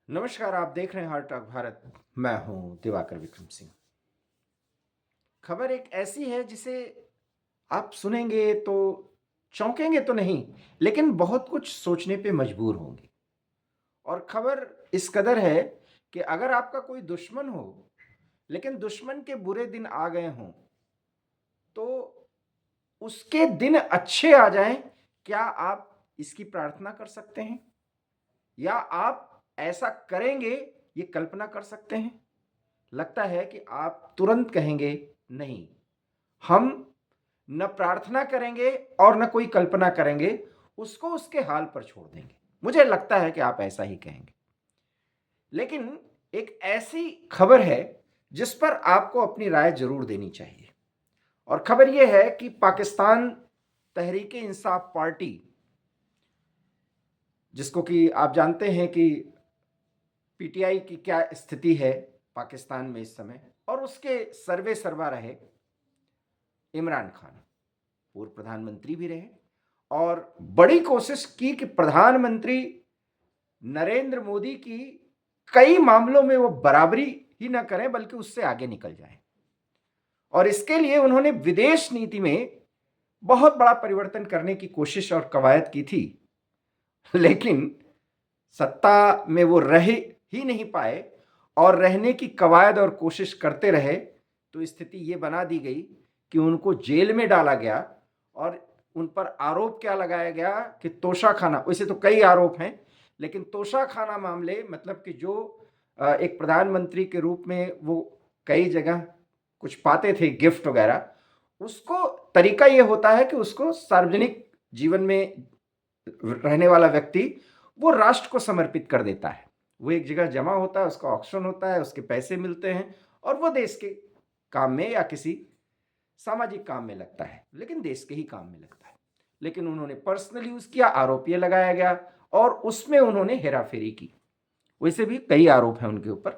नमस्कार, आप देख रहे हैं हार्ट टॉक भारत। मैं हूं दिवाकर विक्रम सिंह। खबर एक ऐसी है जिसे आप सुनेंगे तो चौंकेंगे तो नहीं, लेकिन बहुत कुछ सोचने पे मजबूर होंगे। और खबर इस कदर है कि अगर आपका कोई दुश्मन हो, लेकिन दुश्मन के बुरे दिन आ गए हों, तो उसके दिन अच्छे आ जाएं, क्या आप इसकी प्रार्थना कर सकते हैं? या आप ऐसा करेंगे, ये कल्पना कर सकते हैं? लगता है कि आप तुरंत कहेंगे, नहीं, हम न प्रार्थना करेंगे और न कोई कल्पना करेंगे, उसको उसके हाल पर छोड़ देंगे। मुझे लगता है कि आप ऐसा ही कहेंगे। लेकिन एक ऐसी खबर है जिस पर आपको अपनी राय जरूर देनी चाहिए। और खबर यह है कि पाकिस्तान तहरीक इंसाफ पार्टी, जिसको कि आप जानते हैं कि पीटीआई की क्या स्थिति है पाकिस्तान में इस समय, और उसके सर्वे सर्वा रहे इमरान खान, पूर्व प्रधानमंत्री भी रहे, और बड़ी कोशिश की कि प्रधानमंत्री नरेंद्र मोदी की कई मामलों में वो बराबरी ही ना करें बल्कि उससे आगे निकल जाएं। और इसके लिए उन्होंने विदेश नीति में बहुत बड़ा परिवर्तन करने की कोशिश और कवायद की थी, लेकिन सत्ता में वो रह ही नहीं पाए और रहने की कवायद और कोशिश करते रहे, तो स्थिति ये बना दी गई कि उनको जेल में डाला गया। और उन पर आरोप क्या लगाया गया कि तोशाखाना, वैसे तो कई आरोप हैं, लेकिन तोशाखाना मामले, मतलब कि जो एक प्रधानमंत्री के रूप में वो कई जगह कुछ पाते थे गिफ्ट वगैरह, उसको तरीका ये होता है कि उसको सार्वजनिक जीवन में रहने वाला व्यक्ति वो राष्ट्र को समर्पित कर देता है। वो एक जगह जमा होता है, उसका ऑक्शन होता है, उसके पैसे मिलते हैं और वो देश के काम में या किसी सामाजिक काम में लगता है, लेकिन देश के ही काम में लगता है। लेकिन उन्होंने पर्सनल यूज किया, आरोप ये लगाया गया और उसमें उन्होंने हेराफेरी की। वैसे भी कई आरोप हैं उनके ऊपर।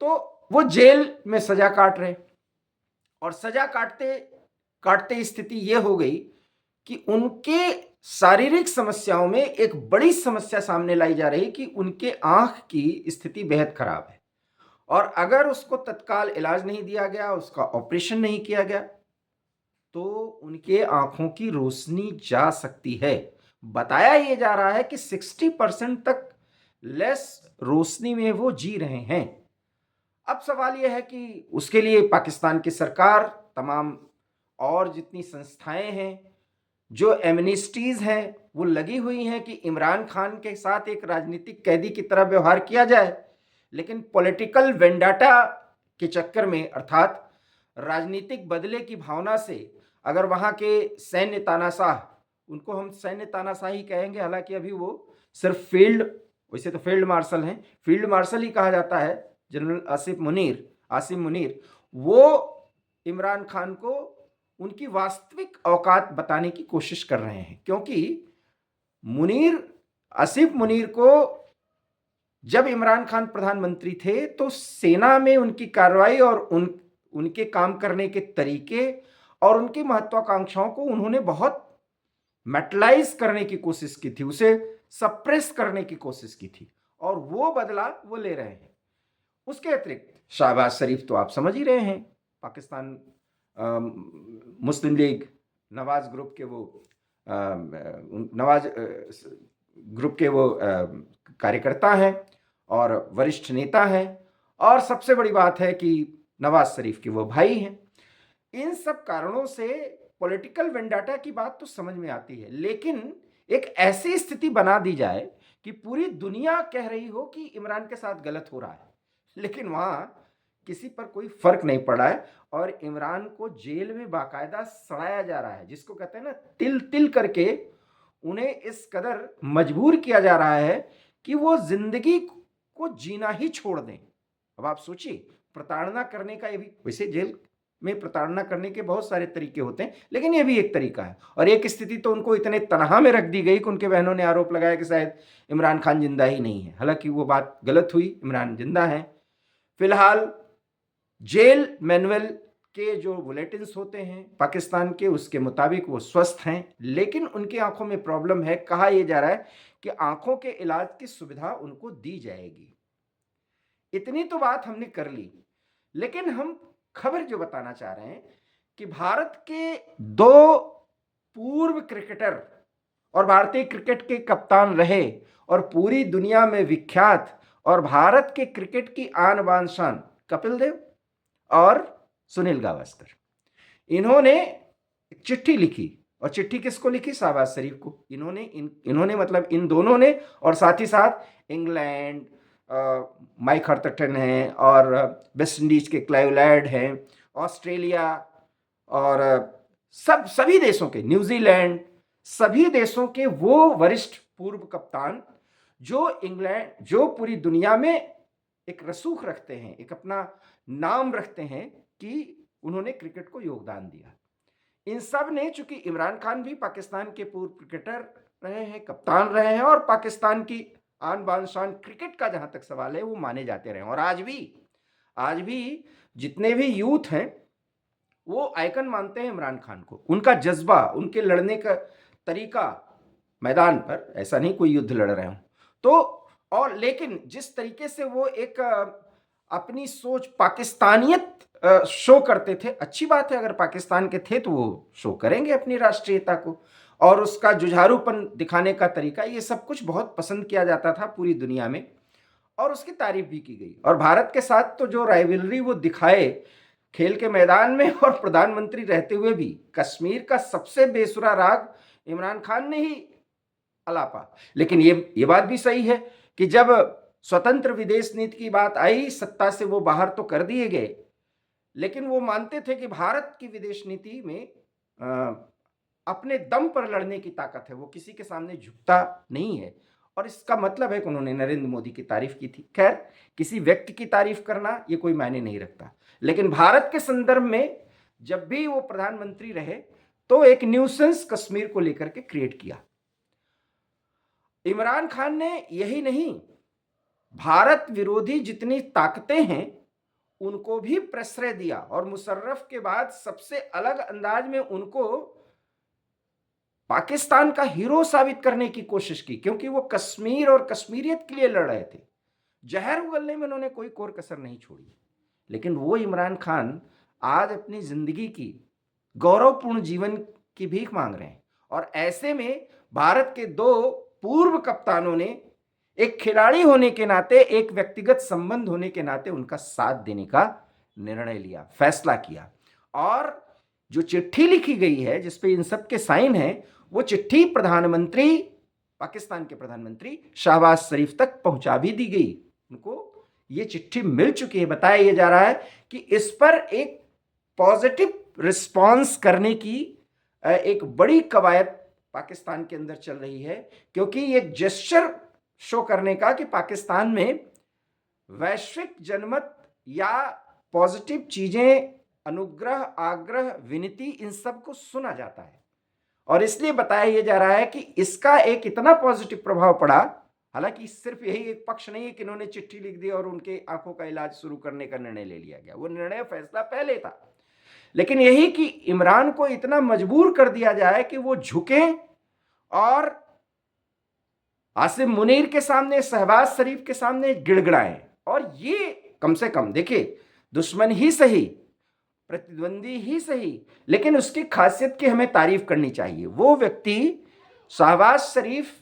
तो वो जेल में सजा काट रहे, और सजा काटते काटते स्थिति ये हो गई कि उनके शारीरिक समस्याओं में एक बड़ी समस्या सामने लाई जा रही कि उनके आंख की स्थिति बेहद खराब है, और अगर उसको तत्काल इलाज नहीं दिया गया, उसका ऑपरेशन नहीं किया गया, तो उनके आंखों की रोशनी जा सकती है। बताया यह जा रहा है कि 60% तक लेस रोशनी में वो जी रहे हैं। अब सवाल यह है कि उसके लिए पाकिस्तान की सरकार, तमाम और जितनी संस्थाएं हैं, जो एमनेस्टीज हैं, वो लगी हुई हैं कि इमरान खान के साथ एक राजनीतिक कैदी की तरह व्यवहार किया जाए। लेकिन पॉलिटिकल वेंडाटा के चक्कर में, अर्थात राजनीतिक बदले की भावना से, अगर वहां के सैन्य तानाशाह, उनको हम सैन्य तानाशाह ही कहेंगे, हालांकि अभी वो सिर्फ फील्ड, वैसे तो फील्ड मार्शल हैं, फील्ड मार्शल ही कहा जाता है, जनरल आसिम मुनीर, वो इमरान खान को उनकी वास्तविक औकात बताने की कोशिश कर रहे हैं। क्योंकि मुनीर आसिफ मुनीर को, जब इमरान खान प्रधानमंत्री थे तो सेना में उनकी कार्रवाई और उनके काम करने के तरीके और उनकी महत्वाकांक्षाओं को उन्होंने बहुत मेटलाइज करने की कोशिश की थी, उसे सप्रेस करने की कोशिश की थी, और वो बदला वो ले रहे हैं। उसके अतिरिक्त शहबाज शरीफ तो आप समझ ही रहे हैं, पाकिस्तान मुस्लिम लीग नवाज ग्रुप के वो नवाज ग्रुप के वो कार्यकर्ता हैं और वरिष्ठ नेता हैं, और सबसे बड़ी बात है कि नवाज शरीफ के वो भाई हैं। इन सब कारणों से पॉलिटिकल वेंडाटा की बात तो समझ में आती है, लेकिन एक ऐसी स्थिति बना दी जाए कि पूरी दुनिया कह रही हो कि इमरान के साथ गलत हो रहा है, लेकिन वहां किसी पर कोई फर्क नहीं पड़ा है, और इमरान को जेल में बाकायदा सड़ाया जा रहा है, जिसको कहते हैं ना तिल तिल करके उन्हें इस कदर मजबूर किया जा रहा है कि वो जिंदगी को जीना ही छोड़ दें। अब आप सोचिए, प्रताड़ना करने का, ये भी वैसे जेल में प्रताड़ना करने के बहुत सारे तरीके होते हैं, लेकिन ये भी एक तरीका है। और एक स्थिति तो उनको इतने तनहा में रख दी गई कि उनके बहनों ने आरोप लगाया कि शायद इमरान खान जिंदा ही नहीं है। हालांकि वो बात गलत हुई, इमरान जिंदा है। फिलहाल जेल मैनुअल के जो बुलेटिन्स होते हैं पाकिस्तान के, उसके मुताबिक वो स्वस्थ हैं, लेकिन उनकी आंखों में प्रॉब्लम है। कहा यह जा रहा है कि आंखों के इलाज की सुविधा उनको दी जाएगी। इतनी तो बात हमने कर ली, लेकिन हम खबर जो बताना चाह रहे हैं कि भारत के 2 पूर्व क्रिकेटर और भारतीय क्रिकेट के कप्तान रहे और पूरी दुनिया में विख्यात और भारत के क्रिकेट की आन बान शान कपिल देव और सुनील गावस्कर, इन्होंने एक चिट्ठी लिखी। और चिट्ठी किसको लिखी? शाहबाज शरीफ को। इन्होंने मतलब इन दोनों ने, और साथ ही साथ इंग्लैंड, माइक हर्टटन हैं, और वेस्ट इंडीज के क्लाइवलैंड हैं, ऑस्ट्रेलिया, और सभी देशों के, न्यूजीलैंड, सभी देशों के वो वरिष्ठ पूर्व कप्तान जो पूरी दुनिया में एक रसूख रखते हैं, एक अपना नाम रखते हैं कि उन्होंने क्रिकेट को योगदान दिया। इन सब ने, चूंकि इमरान खान भी पाकिस्तान के पूर्व क्रिकेटर रहे हैं, कप्तान रहे हैं, और पाकिस्तान की आन बान शान क्रिकेट का जहां तक सवाल है वो माने जाते रहे। और आज भी जितने भी यूथ हैं वो आइकन मानते हैं इमरान खान को। उनका जज्बा, उनके लड़ने का तरीका मैदान पर, ऐसा नहीं कोई युद्ध लड़ रहे हो तो, और लेकिन जिस तरीके से वो एक अपनी सोच, पाकिस्तानियत शो करते थे, अच्छी बात है, अगर पाकिस्तान के थे तो वो शो करेंगे अपनी राष्ट्रीयता को, और उसका जुझारूपन दिखाने का तरीका, ये सब कुछ बहुत पसंद किया जाता था पूरी दुनिया में, और उसकी तारीफ भी की गई। और भारत के साथ तो जो राइवलरी वो दिखाए खेल के मैदान में, और प्रधानमंत्री रहते हुए भी, कश्मीर का सबसे बेसुरा राग इमरान खान ने ही अलापा। लेकिन ये बात भी सही है कि जब स्वतंत्र विदेश नीति की बात आई, सत्ता से वो बाहर तो कर दिए गए, लेकिन वो मानते थे कि भारत की विदेश नीति में अपने दम पर लड़ने की ताकत है, वो किसी के सामने झुकता नहीं है। और इसका मतलब है कि उन्होंने नरेंद्र मोदी की तारीफ की थी। खैर, किसी व्यक्ति की तारीफ करना ये कोई मायने नहीं रखता, लेकिन भारत के संदर्भ में जब भी वो प्रधानमंत्री रहे तो एक न्यूसेंस कश्मीर को लेकर के क्रिएट किया। इमरान खान ने यही नहीं, भारत विरोधी जितनी ताकतें हैं उनको भी प्रश्रय दिया, और मुशर्रफ के बाद सबसे अलग अंदाज में उनको पाकिस्तान का हीरो साबित करने की कोशिश की, क्योंकि वो कश्मीर और कश्मीरियत के लिए लड़ रहे थे। जहर उगलने में उन्होंने कोई कोर कसर नहीं छोड़ी। लेकिन वो इमरान खान आज अपनी जिंदगी की गौरवपूर्ण जीवन की भीख मांग रहे हैं, और ऐसे में भारत के 2 पूर्व कप्तानों ने एक खिलाड़ी होने के नाते, एक व्यक्तिगत संबंध होने के नाते उनका साथ देने का निर्णय लिया, फैसला किया। और जो चिट्ठी लिखी गई है जिसपे इन सब के साइन हैं, वो चिट्ठी पाकिस्तान के प्रधानमंत्री शाहबाज शरीफ तक पहुंचा भी दी गई। उनको ये चिट्ठी मिल चुकी है। बताया यह जा रहा है कि इस पर एक पॉजिटिव रिस्पांस करने की एक बड़ी कवायद पाकिस्तान के अंदर चल रही है, क्योंकि ये जेस्चर शो करने का कि पाकिस्तान में वैश्विक जनमत या पॉजिटिव चीजें, अनुग्रह, आग्रह, विनती, इन सब को सुना जाता है। और इसलिए बताया यह जा रहा है कि इसका एक इतना पॉजिटिव प्रभाव पड़ा। हालांकि सिर्फ यही एक पक्ष नहीं है कि इन्होंने चिट्ठी लिख दी और उनके आंखों का इलाज शुरू करने का निर्णय ले लिया गया, वो निर्णय, फैसला पहले था। लेकिन यही कि इमरान को इतना मजबूर कर दिया जाए कि वो झुकें और आसिम मुनीर के सामने, शहबाज शरीफ के सामने गिड़गिड़ाएं। और ये कम से कम, देखिए, दुश्मन ही सही, प्रतिद्वंदी ही सही, लेकिन उसकी खासियत की हमें तारीफ करनी चाहिए। वो व्यक्ति शहबाज शरीफ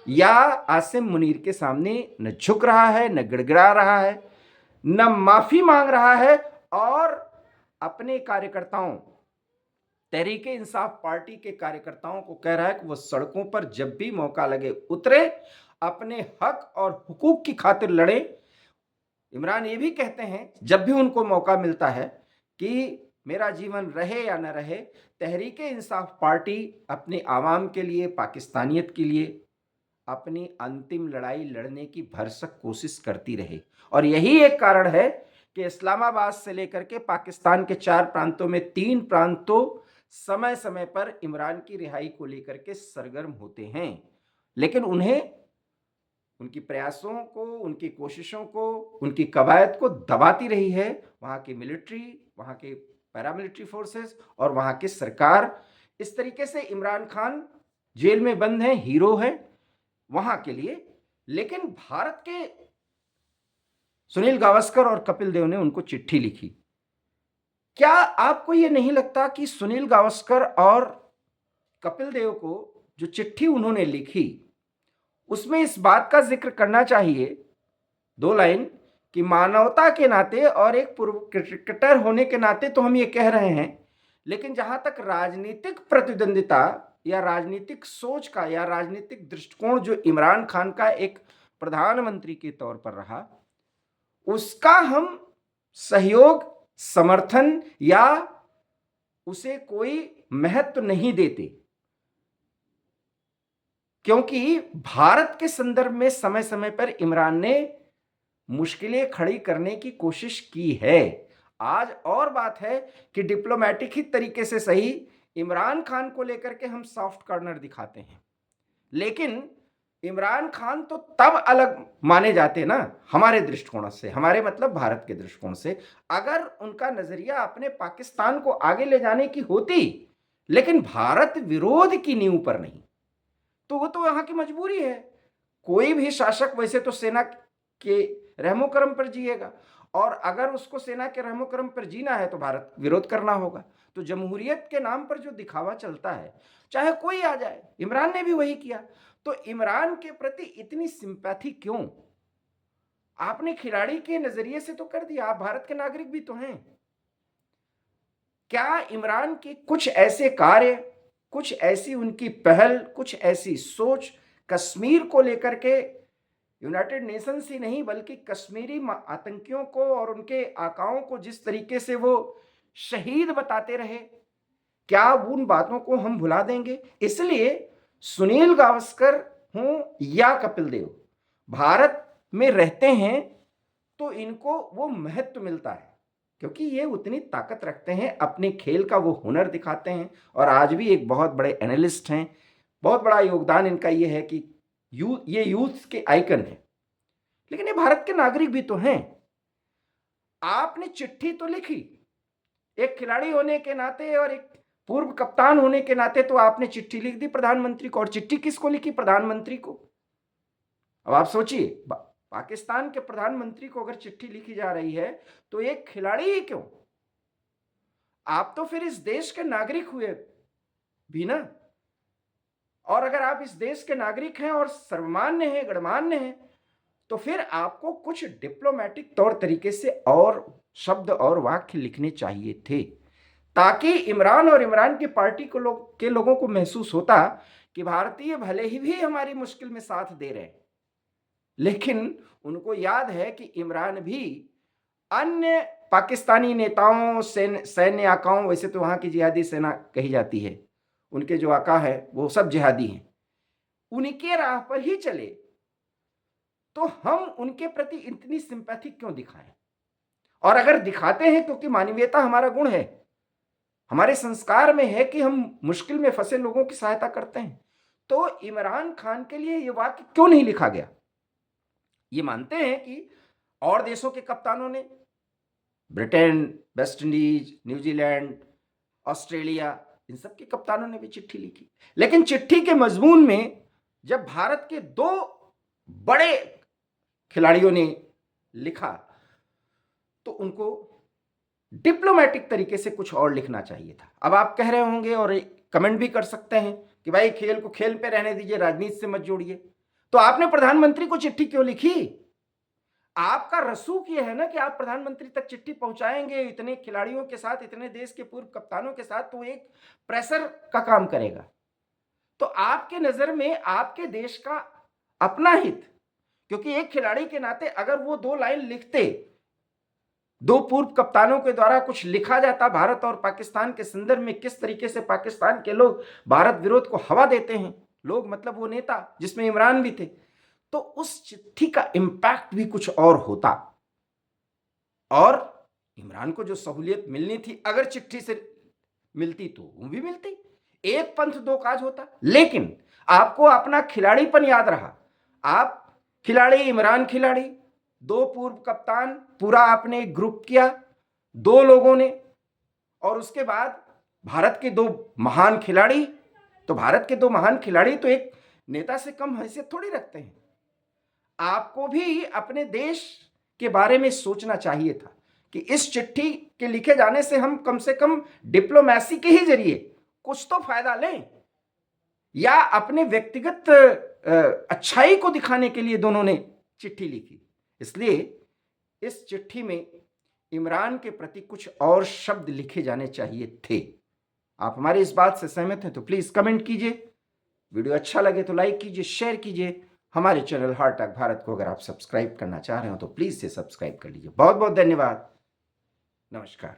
या आसिम मुनीर के सामने न झुक रहा है, न गिड़गिड़ा रहा है, न माफी मांग रहा है, और अपने कार्यकर्ताओं, तहरीके इंसाफ पार्टी के कार्यकर्ताओं को कह रहा है कि वो सड़कों पर जब भी मौका लगे उतरे, अपने हक और हुकूक की खातिर लड़े। इमरान ये भी कहते हैं जब भी उनको मौका मिलता है कि मेरा जीवन रहे या न रहे, तहरीके इंसाफ पार्टी अपने आवाम के लिए, पाकिस्तानियत के लिए अपनी अंतिम लड़ाई लड़ने की भरसक कोशिश करती रहे। और यही एक कारण है कि इस्लामाबाद से लेकर के पाकिस्तान के 4 प्रांतों में 3 प्रांतों समय समय पर इमरान की रिहाई को लेकर के सरगर्म होते हैं। लेकिन उन्हें, उनकी प्रयासों को, उनकी कोशिशों को, उनकी कवायद को दबाती रही है वहाँ की मिलिट्री, वहाँ के पैरामिलिट्री फोर्सेस और वहाँ की सरकार। इस तरीके से इमरान खान जेल में बंद हैं, हीरो हैं वहाँ के लिए। लेकिन भारत के सुनील गावस्कर और कपिल देव ने उनको चिट्ठी लिखी। क्या आपको ये नहीं लगता कि सुनील गावस्कर और कपिल देव को जो चिट्ठी उन्होंने लिखी उसमें इस बात का जिक्र करना चाहिए, 2 लाइन, कि मानवता के नाते और एक पूर्व क्रिकेटर होने के नाते तो हम ये कह रहे हैं, लेकिन जहां तक राजनीतिक प्रतिद्वंदिता या राजनीतिक सोच का या राजनीतिक दृष्टिकोण जो इमरान खान का एक प्रधानमंत्री के तौर पर रहा, उसका हम सहयोग, समर्थन या उसे कोई महत्व नहीं देते, क्योंकि भारत के संदर्भ में समय समय पर इमरान ने मुश्किलें खड़ी करने की कोशिश की है। आज और बात है कि डिप्लोमेटिक ही तरीके से सही इमरान खान को लेकर के हम सॉफ्ट कॉर्नर दिखाते हैं, लेकिन इमरान खान तो तब अलग माने जाते ना हमारे दृष्टिकोण से, हमारे मतलब भारत के दृष्टिकोण से, अगर उनका नजरिया अपने पाकिस्तान को आगे ले जाने की होती, लेकिन भारत विरोध की नींव पर नहीं, तो वो तो यहाँ की मजबूरी है। कोई भी शासक वैसे तो सेना के रहमो करम पर जिएगा, और अगर उसको सेना के रहमो करम पर जीना है तो भारत विरोध करना होगा। तो जमहूरियत के नाम पर जो दिखावा चलता है, चाहे कोई आ जाए, इमरान ने भी वही किया। तो इमरान के प्रति इतनी सिंपैथी क्यों? आपने खिलाड़ी के नजरिए से तो कर दिया, आप भारत के नागरिक भी तो हैं। क्या इमरान के कुछ ऐसे कार्य, कुछ ऐसी उनकी पहल, कुछ ऐसी सोच कश्मीर को लेकर के यूनाइटेड नेशंस ही नहीं बल्कि कश्मीरी आतंकियों को और उनके आकाओं को जिस तरीके से वो शहीद बताते रहे, क्या उन बातों को हम भुला देंगे? इसलिए सुनील गावस्कर हों या कपिल देव भारत में रहते हैं तो इनको वो महत्व मिलता है, क्योंकि ये उतनी ताकत रखते हैं, अपने खेल का वो हुनर दिखाते हैं, और आज भी एक बहुत बड़े एनालिस्ट हैं। बहुत बड़ा योगदान इनका ये है कि ये यूथ के आइकन है, लेकिन ये भारत के नागरिक भी तो हैं। आपने चिट्ठी तो लिखी एक खिलाड़ी होने के नाते और एक पूर्व कप्तान होने के नाते, तो आपने चिट्ठी लिख दी प्रधानमंत्री को, और चिट्ठी किसको लिखी? प्रधानमंत्री को। अब आप सोचिए, पाकिस्तान के प्रधानमंत्री को अगर चिट्ठी लिखी जा रही है तो एक खिलाड़ी ही क्यों, आप तो फिर इस देश के नागरिक हुए भी ना। और अगर आप इस देश के नागरिक हैं और सर्वमान्य हैं, गणमान्य हैं, तो फिर आपको कुछ डिप्लोमेटिक तौर तरीके से और शब्द और वाक्य लिखने चाहिए थे, ताकि इमरान और इमरान की पार्टी के लोगों को महसूस होता कि भारतीय भले ही भी हमारी मुश्किल में साथ दे रहे हैं, लेकिन उनको याद है कि इमरान भी अन्य पाकिस्तानी नेताओं, सैन्य आकाओं, वैसे तो वहां की जिहादी सेना कही जाती है, उनके जो आका है वो सब जिहादी हैं, उनके राह पर ही चले, तो हम उनके प्रति इतनी सिंपैथी क्यों दिखाएं? और अगर दिखाते हैं क्योंकि मानवीयता हमारा गुण है, हमारे संस्कार में है कि हम मुश्किल में फंसे लोगों की सहायता करते हैं, तो इमरान खान के लिए यह वाक्य क्यों नहीं लिखा गया? ये मानते हैं कि और देशों के कप्तानों ने, Britain, West Indies, New Zealand, Australia, इन सब के कप्तानों ने भी चिट्ठी लिखी, लेकिन चिट्ठी के मजमून में जब भारत के 2 बड़े खिलाड़ियों ने लिखा तो उनको डिप्लोमेटिक तरीके से कुछ और लिखना चाहिए था। अब आप कह रहे होंगे और कमेंट भी कर सकते हैं कि भाई खेल को खेल पे रहने दीजिए, राजनीति से मत जोड़िए। तो आपने प्रधानमंत्री को चिट्ठी क्यों लिखी? आपका रसूख ये है ना कि आप प्रधानमंत्री तक चिट्ठी पहुंचाएंगे, इतने खिलाड़ियों के साथ, इतने देश के पूर्व कप्तानों के साथ, तो एक प्रेशर का काम करेगा। तो आपके नजर में आपके देश का अपना हित, क्योंकि एक खिलाड़ी के नाते अगर वो 2 लाइन लिखते, 2 पूर्व कप्तानों के द्वारा कुछ लिखा जाता भारत और पाकिस्तान के संदर्भ में, किस तरीके से पाकिस्तान के लोग भारत विरोध को हवा देते हैं, लोग मतलब वो नेता जिसमें इमरान भी थे, तो उस चिट्ठी का इंपैक्ट भी कुछ और होता, और इमरान को जो सहूलियत मिलनी थी अगर चिट्ठी से मिलती तो वो भी मिलती, एक पंथ दो काज होता। लेकिन आपको अपना खिलाड़ीपन याद रहा, आप खिलाड़ी, इमरान खिलाड़ी, 2 पूर्व कप्तान, पूरा आपने एक ग्रुप किया 2 लोगों ने, और उसके बाद भारत के 2 महान खिलाड़ी। तो भारत के 2 महान खिलाड़ी तो एक नेता से कम हैसियत थोड़ी रखते हैं। आपको भी अपने देश के बारे में सोचना चाहिए था कि इस चिट्ठी के लिखे जाने से हम कम से कम डिप्लोमेसी के ही जरिए कुछ तो फायदा लें, या अपने व्यक्तिगत अच्छाई को दिखाने के लिए दोनों ने चिट्ठी लिखी। इसलिए इस चिट्ठी में इमरान के प्रति कुछ और शब्द लिखे जाने चाहिए थे। आप हमारी इस बात से सहमत हैं तो प्लीज कमेंट कीजिए। वीडियो अच्छा लगे तो लाइक कीजिए, शेयर कीजिए। हमारे चैनल हार्ट टॉक भारत को अगर आप सब्सक्राइब करना चाह रहे हो तो प्लीज से सब्सक्राइब कर लीजिए। बहुत बहुत धन्यवाद। नमस्कार।